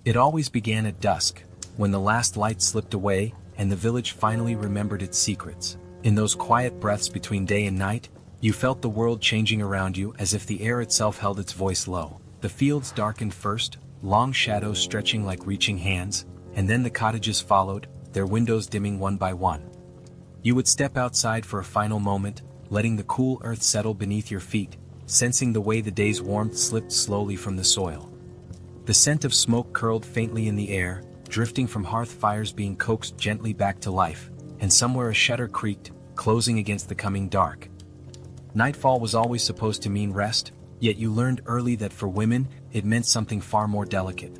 It always began at dusk, when the last light slipped away and the village finally remembered its secrets. In those quiet breaths between day and night, you felt the world changing around you as if the air itself held its voice low. The fields darkened first, long shadows stretching like reaching hands, and then the cottages followed, their windows dimming one by one. You would step outside for a final moment, letting the cool earth settle beneath your feet, sensing the way the day's warmth slipped slowly from the soil. The scent of smoke curled faintly in the air, drifting from hearth fires being coaxed gently back to life, and somewhere a shutter creaked, closing against the coming dark. Nightfall was always supposed to mean rest, yet you learned early that for women, it meant something far more delicate.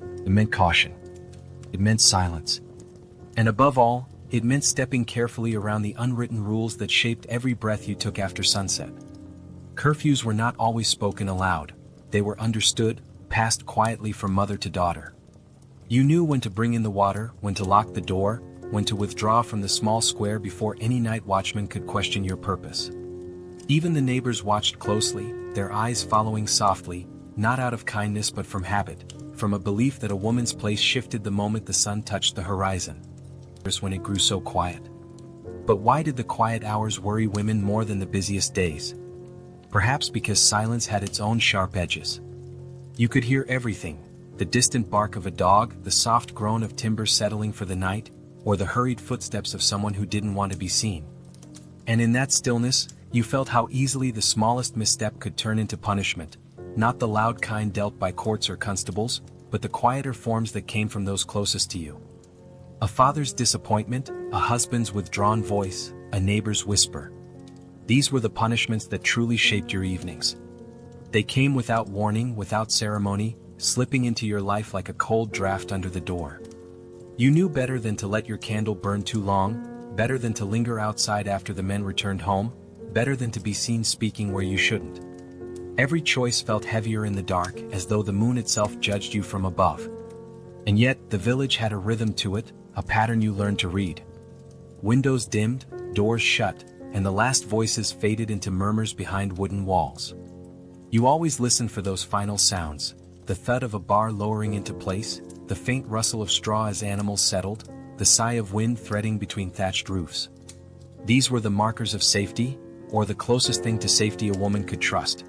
It meant caution. It meant silence. And above all, it meant stepping carefully around the unwritten rules that shaped every breath you took after sunset. Curfews were not always spoken aloud. They were understood, passed quietly from mother to daughter. You knew when to bring in the water, when to lock the door, when to withdraw from the small square before any night watchman could question your purpose. Even the neighbors watched closely, their eyes following softly, not out of kindness but from habit, from a belief that a woman's place shifted the moment the sun touched the horizon. When it grew so quiet. But why did the quiet hours worry women more than the busiest days? Perhaps because silence had its own sharp edges. You could hear everything, the distant bark of a dog, the soft groan of timber settling for the night, or the hurried footsteps of someone who didn't want to be seen. And in that stillness, you felt how easily the smallest misstep could turn into punishment, not the loud kind dealt by courts or constables, but the quieter forms that came from those closest to you. A father's disappointment, a husband's withdrawn voice, a neighbor's whisper. These were the punishments that truly shaped your evenings. They came without warning, without ceremony, slipping into your life like a cold draft under the door. You knew better than to let your candle burn too long, better than to linger outside after the men returned home, better than to be seen speaking where you shouldn't. Every choice felt heavier in the dark, as though the moon itself judged you from above. And yet, the village had a rhythm to it, a pattern you learned to read. Windows dimmed, doors shut, and the last voices faded into murmurs behind wooden walls. You always listened for those final sounds, the thud of a bar lowering into place, the faint rustle of straw as animals settled, the sigh of wind threading between thatched roofs. These were the markers of safety, or the closest thing to safety a woman could trust.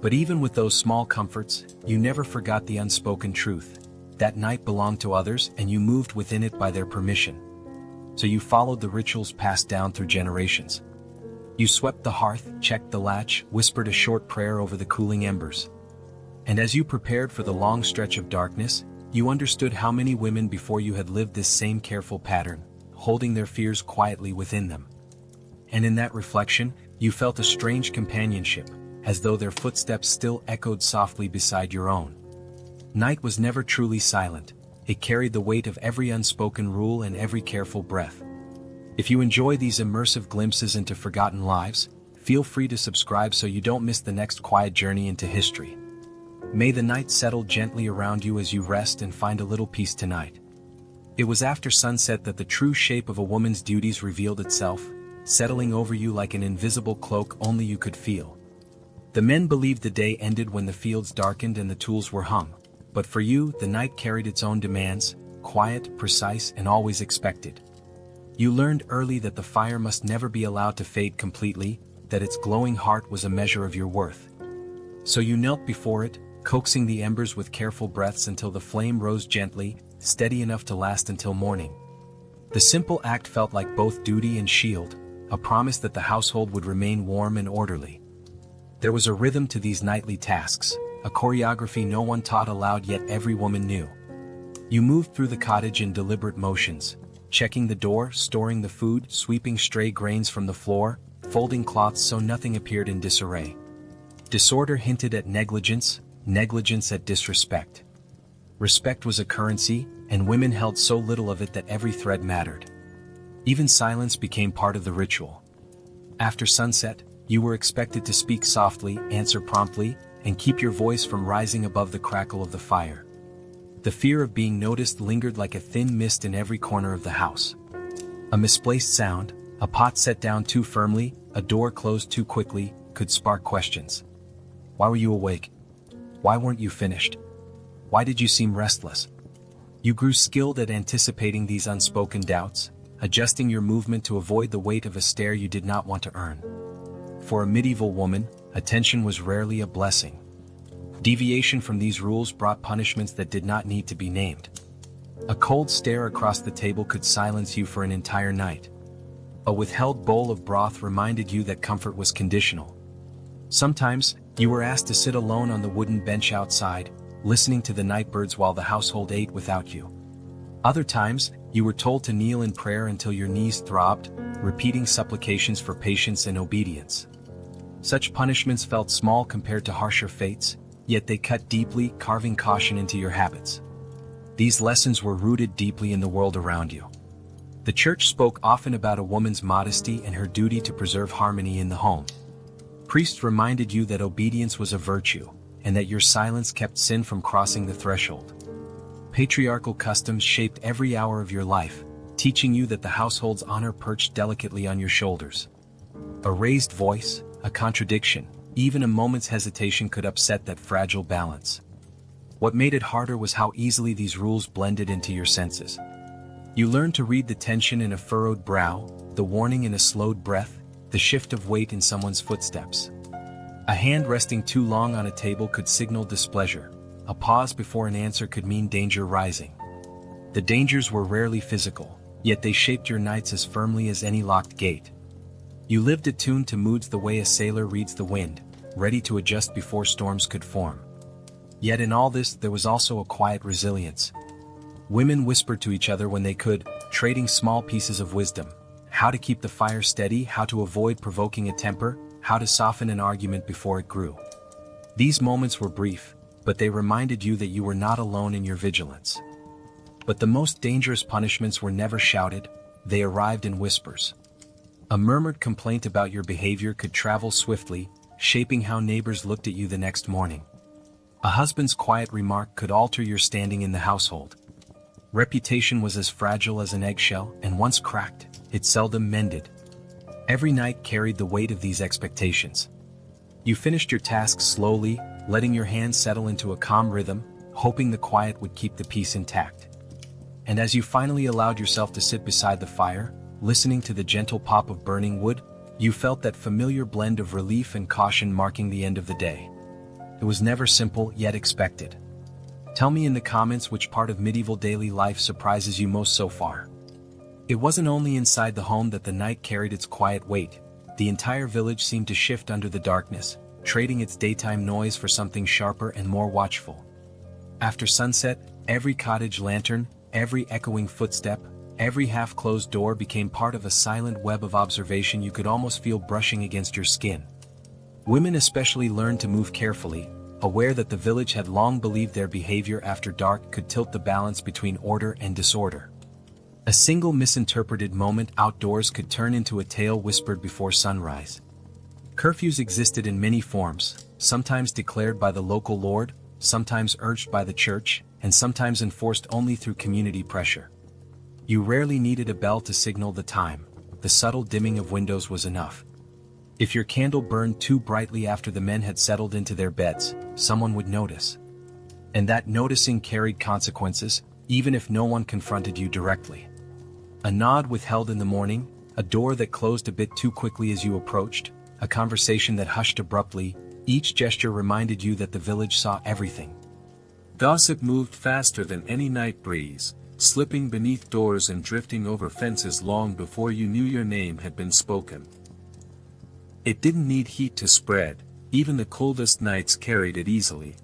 But even with those small comforts, you never forgot the unspoken truth. That night belonged to others, and you moved within it by their permission. So you followed the rituals passed down through generations. You swept the hearth, checked the latch, whispered a short prayer over the cooling embers. And as you prepared for the long stretch of darkness, you understood how many women before you had lived this same careful pattern, holding their fears quietly within them. And in that reflection, you felt a strange companionship, as though their footsteps still echoed softly beside your own. Night was never truly silent. It carried the weight of every unspoken rule and every careful breath. If you enjoy these immersive glimpses into forgotten lives, feel free to subscribe so you don't miss the next quiet journey into history. May the night settle gently around you as you rest and find a little peace tonight. It was after sunset that the true shape of a woman's duties revealed itself, settling over you like an invisible cloak only you could feel. The men believed the day ended when the fields darkened and the tools were hung. But for you, the night carried its own demands, quiet, precise, and always expected. You learned early that the fire must never be allowed to fade completely, that its glowing heart was a measure of your worth. So you knelt before it, coaxing the embers with careful breaths until the flame rose gently, steady enough to last until morning. The simple act felt like both duty and shield, a promise that the household would remain warm and orderly. There was a rhythm to these nightly tasks, a choreography no one taught aloud yet every woman knew. You moved through the cottage in deliberate motions, checking the door, storing the food, sweeping stray grains from the floor, folding cloths so nothing appeared in disarray. Disorder hinted at negligence, negligence at disrespect. Respect was a currency, and women held so little of it that every thread mattered. Even silence became part of the ritual. After sunset, you were expected to speak softly, answer promptly, and keep your voice from rising above the crackle of the fire. The fear of being noticed lingered like a thin mist in every corner of the house. A misplaced sound, a pot set down too firmly, a door closed too quickly, could spark questions. Why were you awake? Why weren't you finished? Why did you seem restless? You grew skilled at anticipating these unspoken doubts, adjusting your movement to avoid the weight of a stare you did not want to earn. For a medieval woman, attention was rarely a blessing. Deviation from these rules brought punishments that did not need to be named. A cold stare across the table could silence you for an entire night. A withheld bowl of broth reminded you that comfort was conditional. Sometimes, you were asked to sit alone on the wooden bench outside, listening to the nightbirds while the household ate without you. Other times, you were told to kneel in prayer until your knees throbbed, repeating supplications for patience and obedience. Such punishments felt small compared to harsher fates, yet they cut deeply, carving caution into your habits. These lessons were rooted deeply in the world around you. The church spoke often about a woman's modesty and her duty to preserve harmony in the home. Priests reminded you that obedience was a virtue, and that your silence kept sin from crossing the threshold. Patriarchal customs shaped every hour of your life, teaching you that the household's honor perched delicately on your shoulders. A raised voice, a contradiction, even a moment's hesitation could upset that fragile balance. What made it harder was how easily these rules blended into your senses. You learned to read the tension in a furrowed brow, the warning in a slowed breath, the shift of weight in someone's footsteps. A hand resting too long on a table could signal displeasure. A pause before an answer could mean danger rising. The dangers were rarely physical, yet they shaped your nights as firmly as any locked gate. You lived attuned to moods the way a sailor reads the wind, ready to adjust before storms could form. Yet in all this there was also a quiet resilience. Women whispered to each other when they could, trading small pieces of wisdom. How to keep the fire steady, how to avoid provoking a temper, how to soften an argument before it grew. These moments were brief, but they reminded you that you were not alone in your vigilance. But the most dangerous punishments were never shouted, they arrived in whispers. A murmured complaint about your behavior could travel swiftly, shaping how neighbors looked at you the next morning. A husband's quiet remark could alter your standing in the household. Reputation was as fragile as an eggshell, and once cracked, it seldom mended. Every night carried the weight of these expectations. You finished your tasks slowly, letting your hands settle into a calm rhythm, hoping the quiet would keep the peace intact. And as you finally allowed yourself to sit beside the fire, listening to the gentle pop of burning wood, you felt that familiar blend of relief and caution marking the end of the day. It was never simple, yet expected. Tell me in the comments which part of medieval daily life surprises you most so far. It wasn't only inside the home that the night carried its quiet weight. The entire village seemed to shift under the darkness, trading its daytime noise for something sharper and more watchful. After sunset, every cottage lantern, every echoing footstep, every half-closed door became part of a silent web of observation you could almost feel brushing against your skin. Women especially learned to move carefully, aware that the village had long believed their behavior after dark could tilt the balance between order and disorder. A single misinterpreted moment outdoors could turn into a tale whispered before sunrise. Curfews existed in many forms, sometimes declared by the local lord, sometimes urged by the church, and sometimes enforced only through community pressure. You rarely needed a bell to signal the time. The subtle dimming of windows was enough. If your candle burned too brightly after the men had settled into their beds, someone would notice. And that noticing carried consequences, even if no one confronted you directly. A nod withheld in the morning, a door that closed a bit too quickly as you approached, a conversation that hushed abruptly, each gesture reminded you that the village saw everything. Gossip moved faster than any night breeze, slipping beneath doors and drifting over fences long before you knew your name had been spoken. It didn't need heat to spread, even the coldest nights carried it easily.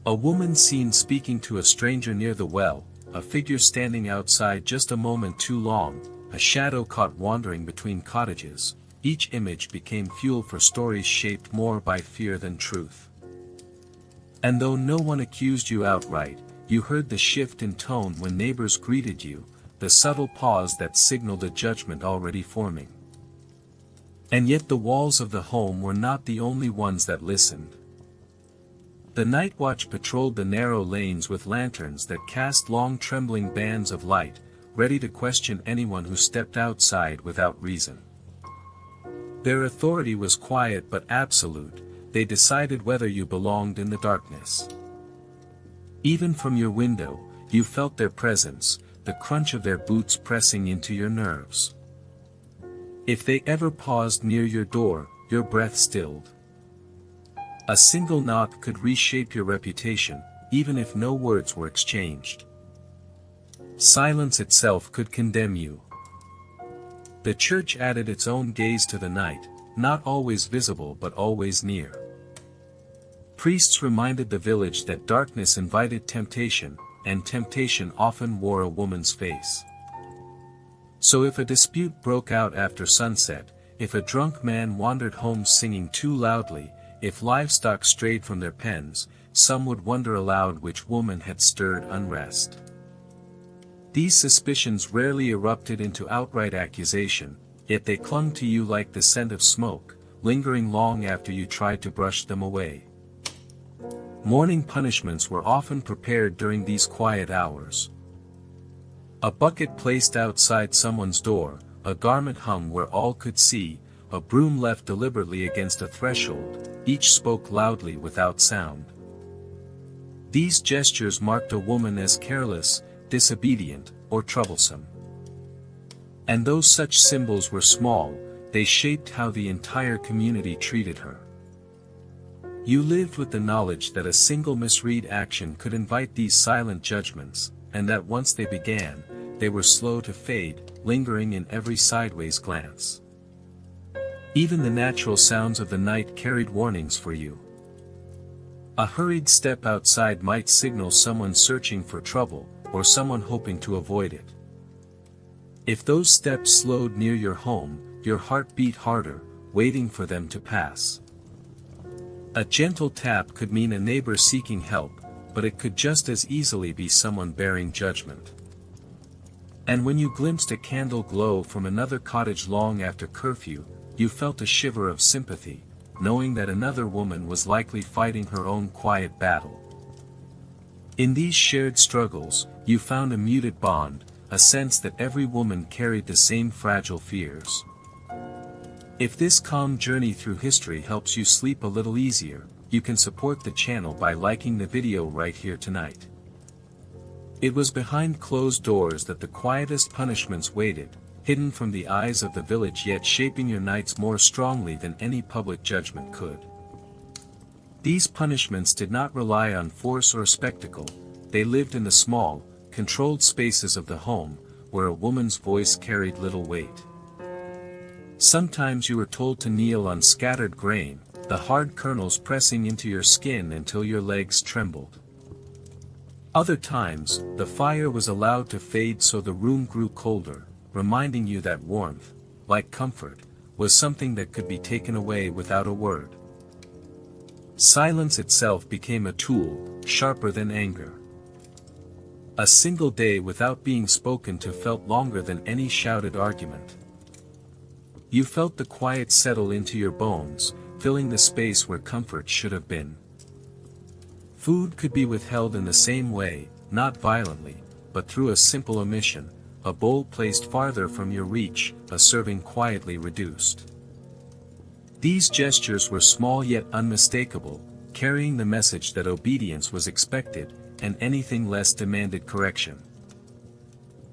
A woman seen speaking to a stranger near the well, a figure standing outside just a moment too long, a shadow caught wandering between cottages. Each image became fuel for stories shaped more by fear than truth. And though no one accused you outright, you heard the shift in tone when neighbors greeted you, the subtle pause that signaled a judgment already forming. And yet the walls of the home were not the only ones that listened. The night watch patrolled the narrow lanes with lanterns that cast long trembling bands of light, ready to question anyone who stepped outside without reason. Their authority was quiet but absolute. They decided whether you belonged in the darkness. Even from your window, you felt their presence, the crunch of their boots pressing into your nerves. If they ever paused near your door, your breath stilled. A single knock could reshape your reputation, even if no words were exchanged. Silence itself could condemn you. The church added its own gaze to the night, not always visible but always near. Priests reminded the village that darkness invited temptation, and temptation often wore a woman's face. So if a dispute broke out after sunset, if a drunk man wandered home singing too loudly, if livestock strayed from their pens, some would wonder aloud which woman had stirred unrest. These suspicions rarely erupted into outright accusation, yet they clung to you like the scent of smoke, lingering long after you tried to brush them away. Morning punishments were often prepared during these quiet hours. A bucket placed outside someone's door, a garment hung where all could see, a broom left deliberately against a threshold, each spoke loudly without sound. These gestures marked a woman as careless, disobedient, or troublesome. And though such symbols were small, they shaped how the entire community treated her. You lived with the knowledge that a single misread action could invite these silent judgments, and that once they began, they were slow to fade, lingering in every sideways glance. Even the natural sounds of the night carried warnings for you. A hurried step outside might signal someone searching for trouble, or someone hoping to avoid it. If those steps slowed near your home, your heart beat harder, waiting for them to pass. A gentle tap could mean a neighbor seeking help, but it could just as easily be someone bearing judgment. And when you glimpsed a candle glow from another cottage long after curfew, you felt a shiver of sympathy, knowing that another woman was likely fighting her own quiet battle. In these shared struggles, you found a muted bond, a sense that every woman carried the same fragile fears. If this calm journey through history helps you sleep a little easier, you can support the channel by liking the video right here tonight. It was behind closed doors that the quietest punishments waited, hidden from the eyes of the village yet shaping your nights more strongly than any public judgment could. These punishments did not rely on force or spectacle, they lived in the small, controlled spaces of the home, where a woman's voice carried little weight. Sometimes you were told to kneel on scattered grain, the hard kernels pressing into your skin until your legs trembled. Other times, the fire was allowed to fade so the room grew colder, reminding you that warmth, like comfort, was something that could be taken away without a word. Silence itself became a tool, sharper than anger. A single day without being spoken to felt longer than any shouted argument. You felt the quiet settle into your bones, filling the space where comfort should have been. Food could be withheld in the same way, not violently, but through a simple omission, a bowl placed farther from your reach, a serving quietly reduced. These gestures were small yet unmistakable, carrying the message that obedience was expected, and anything less demanded correction.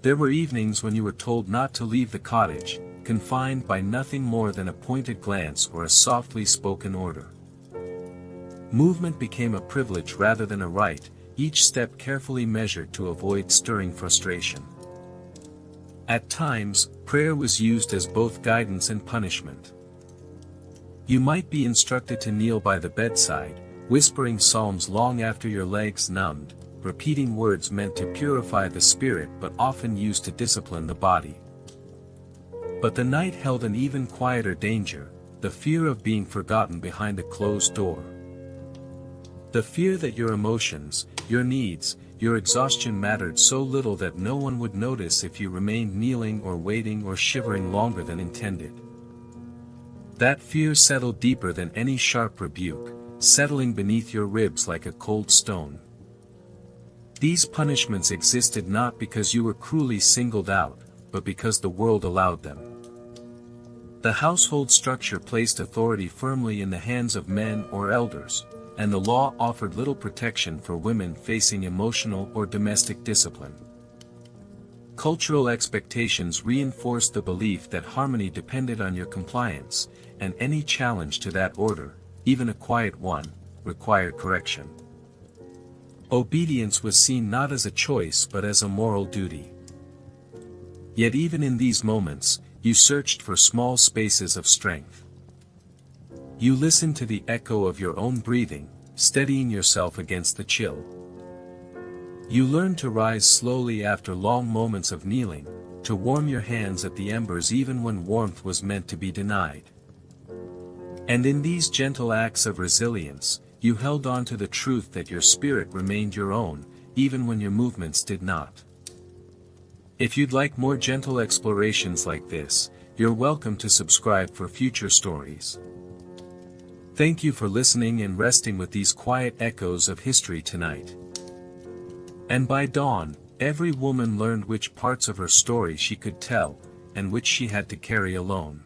There were evenings when you were told not to leave the cottage, confined by nothing more than a pointed glance or a softly spoken order. Movement became a privilege rather than a right, each step carefully measured to avoid stirring frustration. At times, prayer was used as both guidance and punishment. You might be instructed to kneel by the bedside, whispering psalms long after your legs numbed, repeating words meant to purify the spirit but often used to discipline the body. But the night held an even quieter danger, the fear of being forgotten behind a closed door. The fear that your emotions, your needs, your exhaustion mattered so little that no one would notice if you remained kneeling or waiting or shivering longer than intended. That fear settled deeper than any sharp rebuke, settling beneath your ribs like a cold stone. These punishments existed not because you were cruelly singled out, but because the world allowed them. The household structure placed authority firmly in the hands of men or elders, and the law offered little protection for women facing emotional or domestic discipline. Cultural expectations reinforced the belief that harmony depended on your compliance, and any challenge to that order, even a quiet one, required correction. Obedience was seen not as a choice but as a moral duty. Yet even in these moments, you searched for small spaces of strength. You listened to the echo of your own breathing, steadying yourself against the chill. You learned to rise slowly after long moments of kneeling, to warm your hands at the embers even when warmth was meant to be denied. And in these gentle acts of resilience, you held on to the truth that your spirit remained your own, even when your movements did not. If you'd like more gentle explorations like this, you're welcome to subscribe for future stories. Thank you for listening and resting with these quiet echoes of history tonight. And by dawn, every woman learned which parts of her story she could tell, and which she had to carry alone.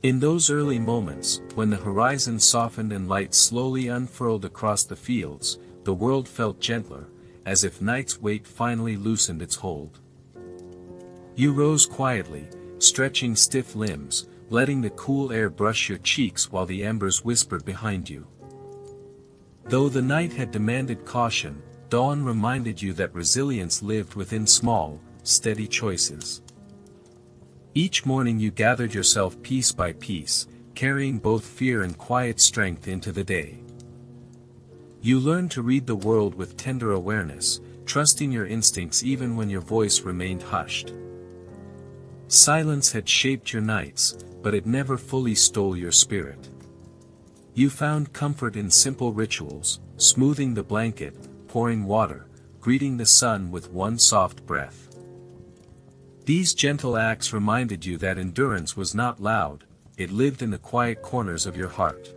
In those early moments, when the horizon softened and light slowly unfurled across the fields, the world felt gentler, as if night's weight finally loosened its hold. You rose quietly, stretching stiff limbs, letting the cool air brush your cheeks while the embers whispered behind you. Though the night had demanded caution, dawn reminded you that resilience lived within small, steady choices. Each morning you gathered yourself piece by piece, carrying both fear and quiet strength into the day. You learned to read the world with tender awareness, trusting your instincts even when your voice remained hushed. Silence had shaped your nights, but it never fully stole your spirit. You found comfort in simple rituals, smoothing the blanket, pouring water, greeting the sun with one soft breath. These gentle acts reminded you that endurance was not loud, it lived in the quiet corners of your heart.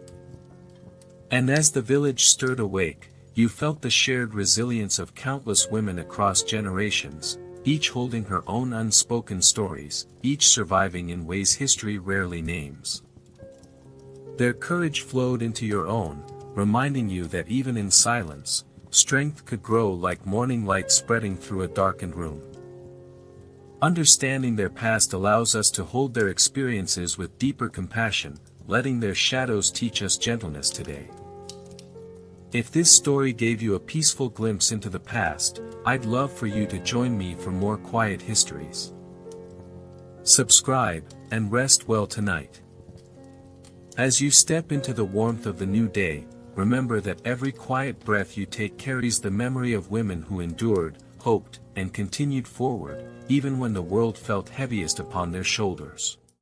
And as the village stirred awake, you felt the shared resilience of countless women across generations, each holding her own unspoken stories, each surviving in ways history rarely names. Their courage flowed into your own, reminding you that even in silence, strength could grow like morning light spreading through a darkened room. Understanding their past allows us to hold their experiences with deeper compassion, letting their shadows teach us gentleness today. If this story gave you a peaceful glimpse into the past, I'd love for you to join me for more quiet histories. Subscribe, and rest well tonight. As you step into the warmth of the new day, remember that every quiet breath you take carries the memory of women who endured, hoped, and continued forward, even when the world felt heaviest upon their shoulders.